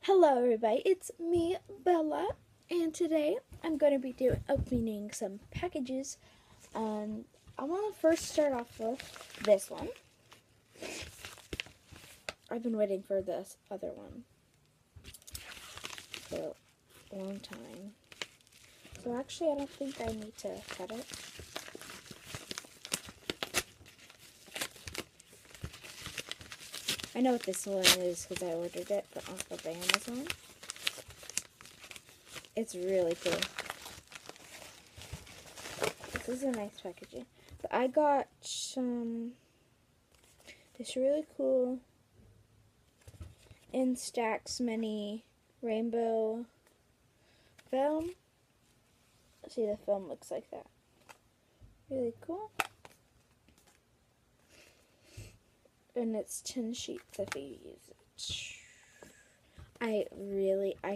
Hello everybody, it's me, Bella, and today I'm going to be opening some packages. I want to first start off with this one. I've been waiting for this other one for a long time. So actually I don't think I need to cut it. I know what this one is because I ordered it off of Amazon. It's really cool. This is a nice packaging. But I got this really cool Instax mini rainbow film. See, the film looks like that. Really cool. And it's 10 sheets if you use it.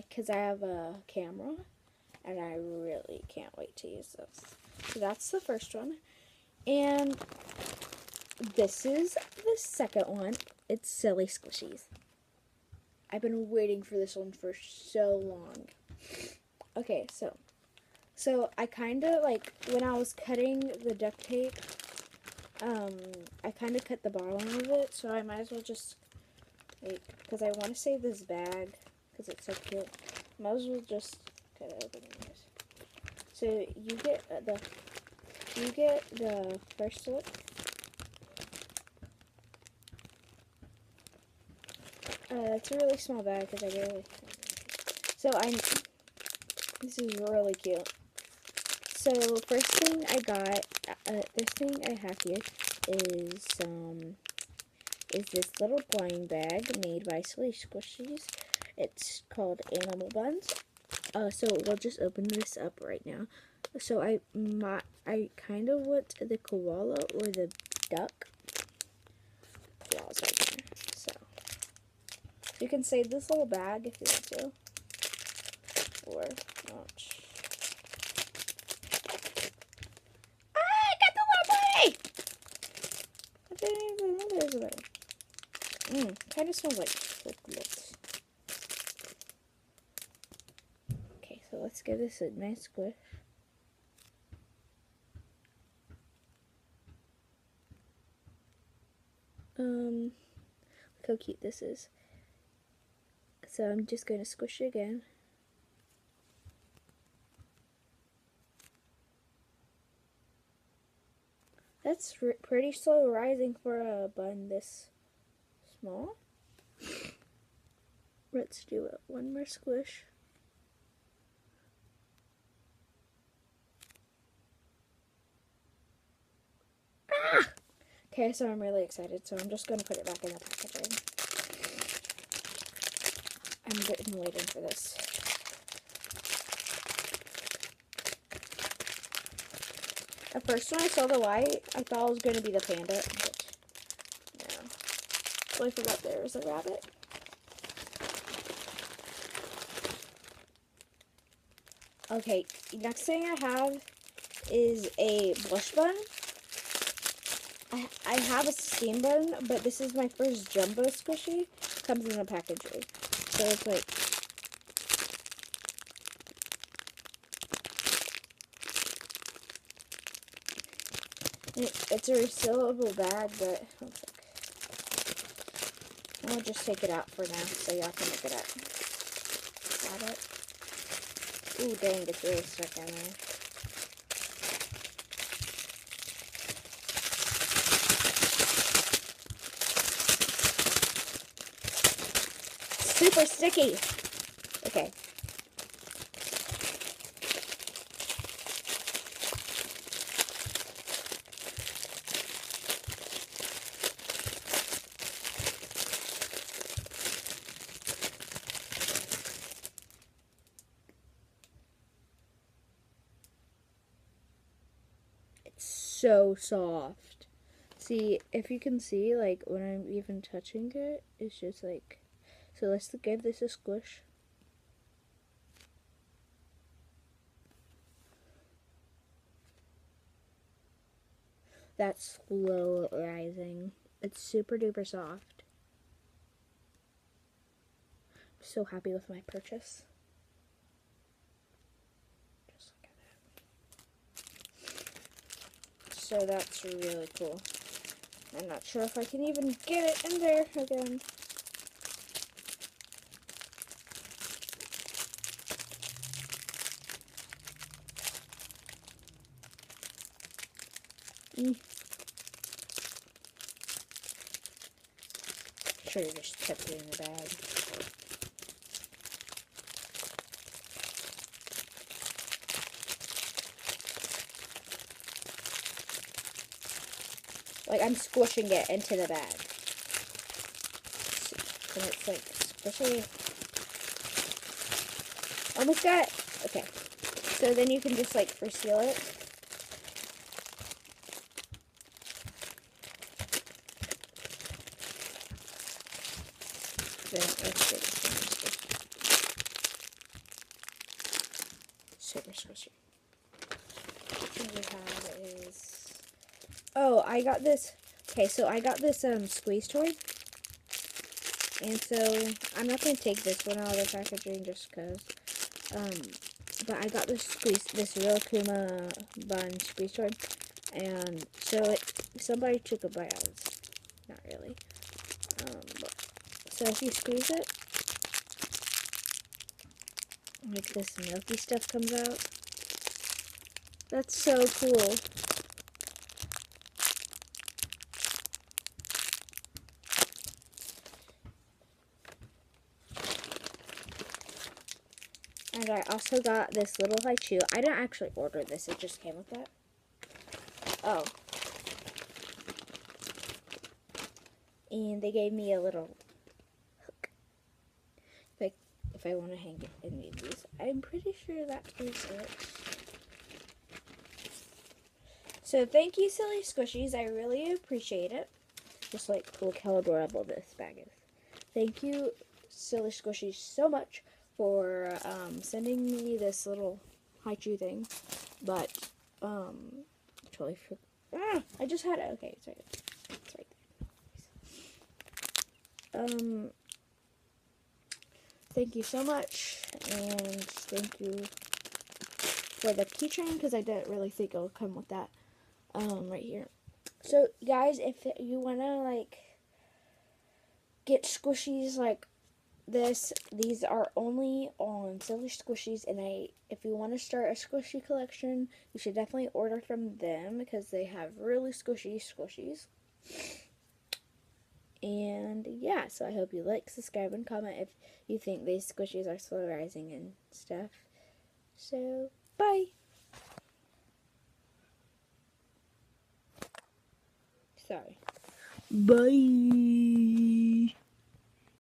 Because I have a camera, and I really can't wait to use this. So that's the first one. And this is the second one. It's Silly Squishies. I've been waiting for this one for so long. Okay, so I kind of, like, when I was cutting the duct tape, I kind of cut the bottom of it, so I might as well just, like, because I want to save this bag, because it's so cute, might as well just cut it open. So you get the first look. It's a really small bag, because this is really cute. So first thing I got, this thing I have here is this little blind bag made by Silly Squishies. It's called Animal Buns. So we'll just open this up right now. So I kind of want the koala or the duck claws right there. So you can save this little bag if you want to, or not. Kind of smells like chocolates. Okay, so let's give this a nice squish. Look how cute this is. So I'm just going to squish it again. That's pretty slow rising for a bun this small. Let's do it. One more squish. Ah! Okay, so I'm really excited, so I'm just going to put it back in the packaging. I'm waiting for this. At first, when I saw the light, I thought it was going to be the panda, but no. Totally forgot there was a rabbit. Okay, next thing I have is a blush bun. I have a steam bun, but this is my first jumbo squishy. Comes in a packaging. So it's like, it's a resealable bag, but I'll just take it out for now so y'all can look it up. Got it? Ooh, dang, it's really stuck in there. Super sticky. Okay. It's so soft. See, if you can see, like, when I'm even touching it, it's just like, so let's give this a squish. That's slow rising. It's super duper soft. so happy with my purchase. Just look at that. So that's really cool. I'm not sure if I can even get it in there again. Should have just kept it in the bag. Like, I'm squishing it into the bag. And it's like squishy. Almost got it. Okay. So then you can just like reseal it. Then super squishy. What we have is, oh, I got this. Okay, so I got this squeeze toy, and so I'm not gonna take this one out of the packaging just cause. But I got this real Kuma bun squeeze toy, and so somebody took a bite out. Not really. So if you squeeze it, like this milky stuff comes out. That's so cool. And I also got this little haiku. I didn't actually order this, it just came with that. Oh. And they gave me a little hook. If I want to hang it in these. I'm pretty sure that is it. So thank you, Silly Squishies. I really appreciate it. Just like, look how adorable this bag is. Thank you, Silly Squishies, so much for sending me this little haiku thing. But, totally forgot. I just had it. Okay, it's right there. It's right there. Thank you so much, and thank you for the keychain, because I didn't really think it would come with that, right here. So, guys, if you want to, like, get squishies like this, these are only on Silly Squishies, and if you want to start a squishy collection, you should definitely order from them, because they have really squishy squishies. And yeah, so I hope you like, subscribe, and comment if you think these squishies are slow rising and stuff. So, bye! Sorry. Bye!